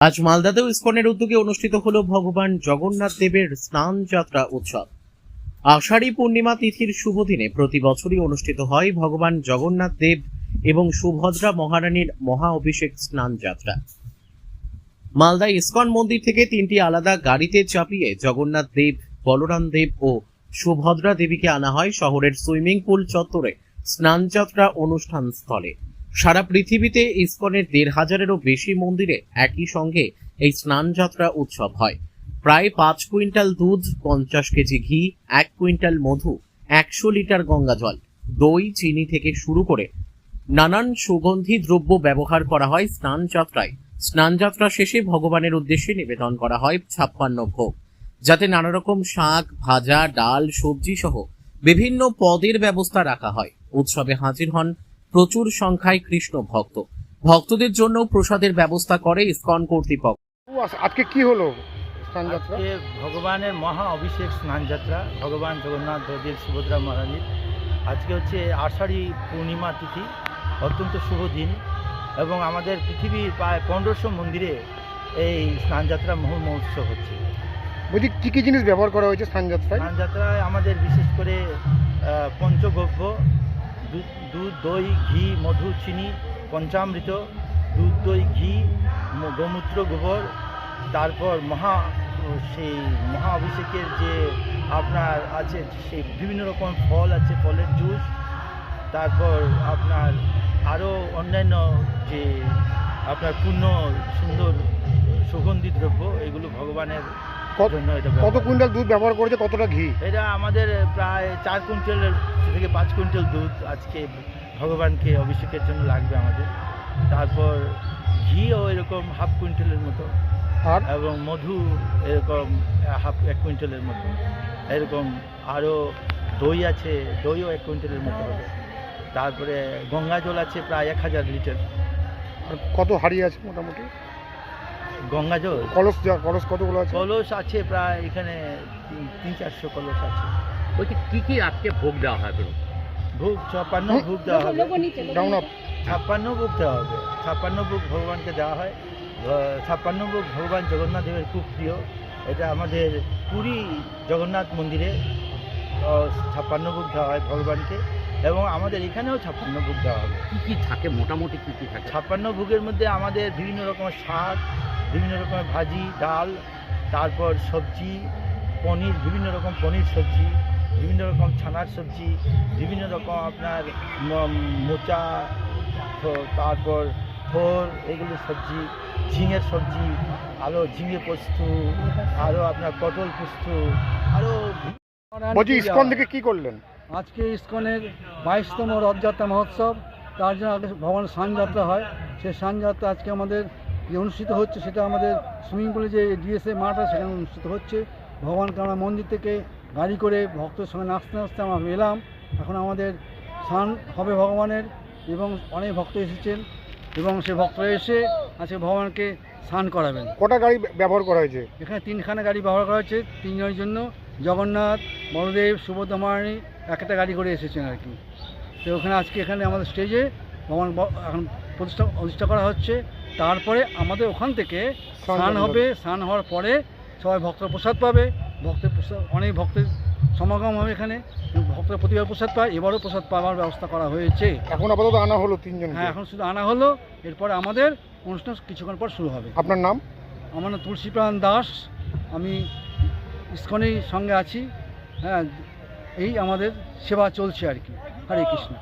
আজ মালদাতেও ইসকনের উদ্যোগে অনুষ্ঠিত হল ভগবান জগন্নাথ দেবের স্নান যাত্রা উৎসব। আষাঢ়ী পূর্ণিমা তিথির শুভ দিনে প্রতি বছরই অনুষ্ঠিত হয় ভগবান জগন্নাথ দেব এবং সুভদ্রা মহারানীর মহা অভিষেক স্নান যাত্রা। মালদা ইসকন মন্দির থেকে 3টি আলাদা গাড়িতে চাপিয়ে জগন্নাথ দেব, বলরাম দেব ও সুভদ্রা দেবীকে আনা হয় শহরের সুইমিং পুল চত্বরে স্নান যাত্রা অনুষ্ঠান স্থলে। সারা পৃথিবীতে ইসকনের 1,500-এরও বেশি মন্দিরে একই সঙ্গে এই স্নান যাত্রা উৎসব হয়। প্রায় 5 কুইন্টাল দুধ, 50 কেজি ঘি, 1 কুইন্টাল মধু, 100 লিটার গঙ্গা জল, দই, চিনি থেকে শুরু করে নানান সুগন্ধি দ্রব্য ব্যবহার করা হয় স্নান যাত্রায়। স্নান যাত্রা শেষে ভগবানের উদ্দেশ্যে নিবেদন করা হয় 56 ভোগ, যাতে নানা রকম শাক, ভাজা, ডাল, সবজি সহ বিভিন্ন পদের ব্যবস্থা রাখা হয়। উৎসবে হাজির হন প্রচুর সংখ্যায় কৃষ্ণ ভক্ত। ভক্তদের জন্য প্রসাদের ব্যবস্থা করে ইসকন কর্তৃপক্ষ। আজকে কি হলো স্নান যাত্রা? আজকে ভগবানের মহা অভিষেক স্নান যাত্রা, ভগবান জগন্নাথ দেব, সুভদ্রা মহারানীর। আজকে হচ্ছে আষাঢ়ী পূর্ণিমা তিথি, অত্যন্ত শুভ দিন, এবং আমাদের পৃথিবীর প্রায় 1500 মন্দিরে এই স্নান যাত্রা মহোৎসব হচ্ছে। বলছি কী কী জিনিস ব্যবহার করা হয়েছে স্নান যাত্রায়? স্নান যাত্রায় আমাদের বিশেষ করে পঞ্চগব্য, দুধ, দই, ঘি, মধু, চিনি, পঞ্চামৃত, দুধ, দই, ঘি, গোমূত্র, গোবর, তারপর সেই মহা অভিষেকের যে আপনার আছে সেই বিভিন্ন রকম ফল আছে, ফলের জুস, তারপর আপনার আরও অন্যান্য যে আপনার পূর্ণ সুন্দর সুগন্ধি দ্রব্য, এগুলো ভগবানের জন্য। এটা কত কুইন্টাল দুধ ব্যবহার করেছে, কতটা ঘি? এটা আমাদের প্রায় 4 কুইন্টাল থেকে 5 কুইন্টাল দুধ আজকে ভগবানকে অভিষেকের জন্য লাগবে আমাদের। তারপর ঘিও এরকম 1/2 কুইন্টালের মতো, আর এবং মধু এরকম 1 কুইন্টালের মতো, এরকম আরও দই আছে, দইও 1 কুইন্টালের মতো হবে। তারপরে গঙ্গা জল আছে প্রায় 1000 লিটার। আর কত হাড়ি আছে মোটামুটি? গঙ্গা জল কলস কতগুলো আছে? কলস আছে প্রায় এখানে 300-400 কলস আছে। বলছি কি কি আজকে ভোগ দেওয়া হয়? ভোগ 56 ভোগ দেওয়া হবে। 56 ভোগ দেওয়া হবে। 56 ভোগ ভগবানকে দেওয়া হয়। 56 ভোগ ভগবান জগন্নাথ দেবের খুব প্রিয়। এটা আমাদের পুরী জগন্নাথ মন্দিরে 56 ভোগ দেওয়া হয় ভগবানকে, এবং আমাদের এখানেও 56 ভোগ দেওয়া হবে। কি কি থাকে, মোটামুটি কি কি থাকে? 56 ভোগের মধ্যে আমাদের বিভিন্ন রকমের শাক, বিভিন্ন রকমের ভাজি, ডাল, তারপর সবজি, পনির, বিভিন্ন রকম পনির সবজি, বিভিন্ন রকম ছানার সবজি, বিভিন্ন রকম আপনার মোচা, তারপর থোর, এগুলো সবজি, ঝিঙের সবজি, আরও ঝিঙে পোস্ত, আরও আপনার পটল পোস্ত, আরও। বলছি ইসকন থেকে কি করলেন? আজকে ইসকনের 22তম রথযাত্রা মহোৎসব, তার জন্য আগে ভগবানের স্নানযাত্রা হয়। সেই স্নানযাত্রা আজকে আমাদের যে অনুষ্ঠিত হচ্ছে, সেটা আমাদের সুইমিং পুলে যে ডিএসএ মাঠ আছে সেখানে অনুষ্ঠিত হচ্ছে। ভগবানকে আমরা মন্দির থেকে গাড়ি করে ভক্তের সঙ্গে নাচতে নাচতে আমরা এলাম। এখন আমাদের স্নান হবে ভগবানের, এবং অনেক ভক্ত এসেছেন, এবং সে ভক্তরা এসে আজকে ভগবানকে স্নান করাবেন। কটা গাড়ি ব্যবহার করা হয়েছে? এখানে 3খানা গাড়ি ব্যবহার করা হয়েছে 3 জনের জন্য। জগন্নাথ, বলদেব, সুভদ্রা মহারানী একটা গাড়ি করে এসেছেন আর কি। তো ওখানে আজকে এখানে আমাদের স্টেজে ভগবান এখন প্রতিষ্ঠা করা হচ্ছে। তারপরে আমাদের ওখান থেকে স্নান হবে। স্নান হওয়ার পরে সবাই ভক্তরা প্রসাদ পাবে। অনেক ভক্তের সমাগম হবে এখানে, ভক্তরা প্রতিবার প্রসাদ পায়। এবারও প্রসাদ পাওয়ার ব্যবস্থা করা হয়েছে। এখন আপাতত আনা হলো 3 জন। হ্যাঁ, এখন শুধু আনা হলো। এরপরে আমাদের অনুষ্ঠান কিছুক্ষণ পর শুরু হবে। আপনার নাম? আমার নাম তুলসীপ্রাণ দাস, আমি ইসকনের সঙ্গে আছি। হ্যাঁ, এই আমাদের সেবা চলছে আর কি। হরে কৃষ্ণ।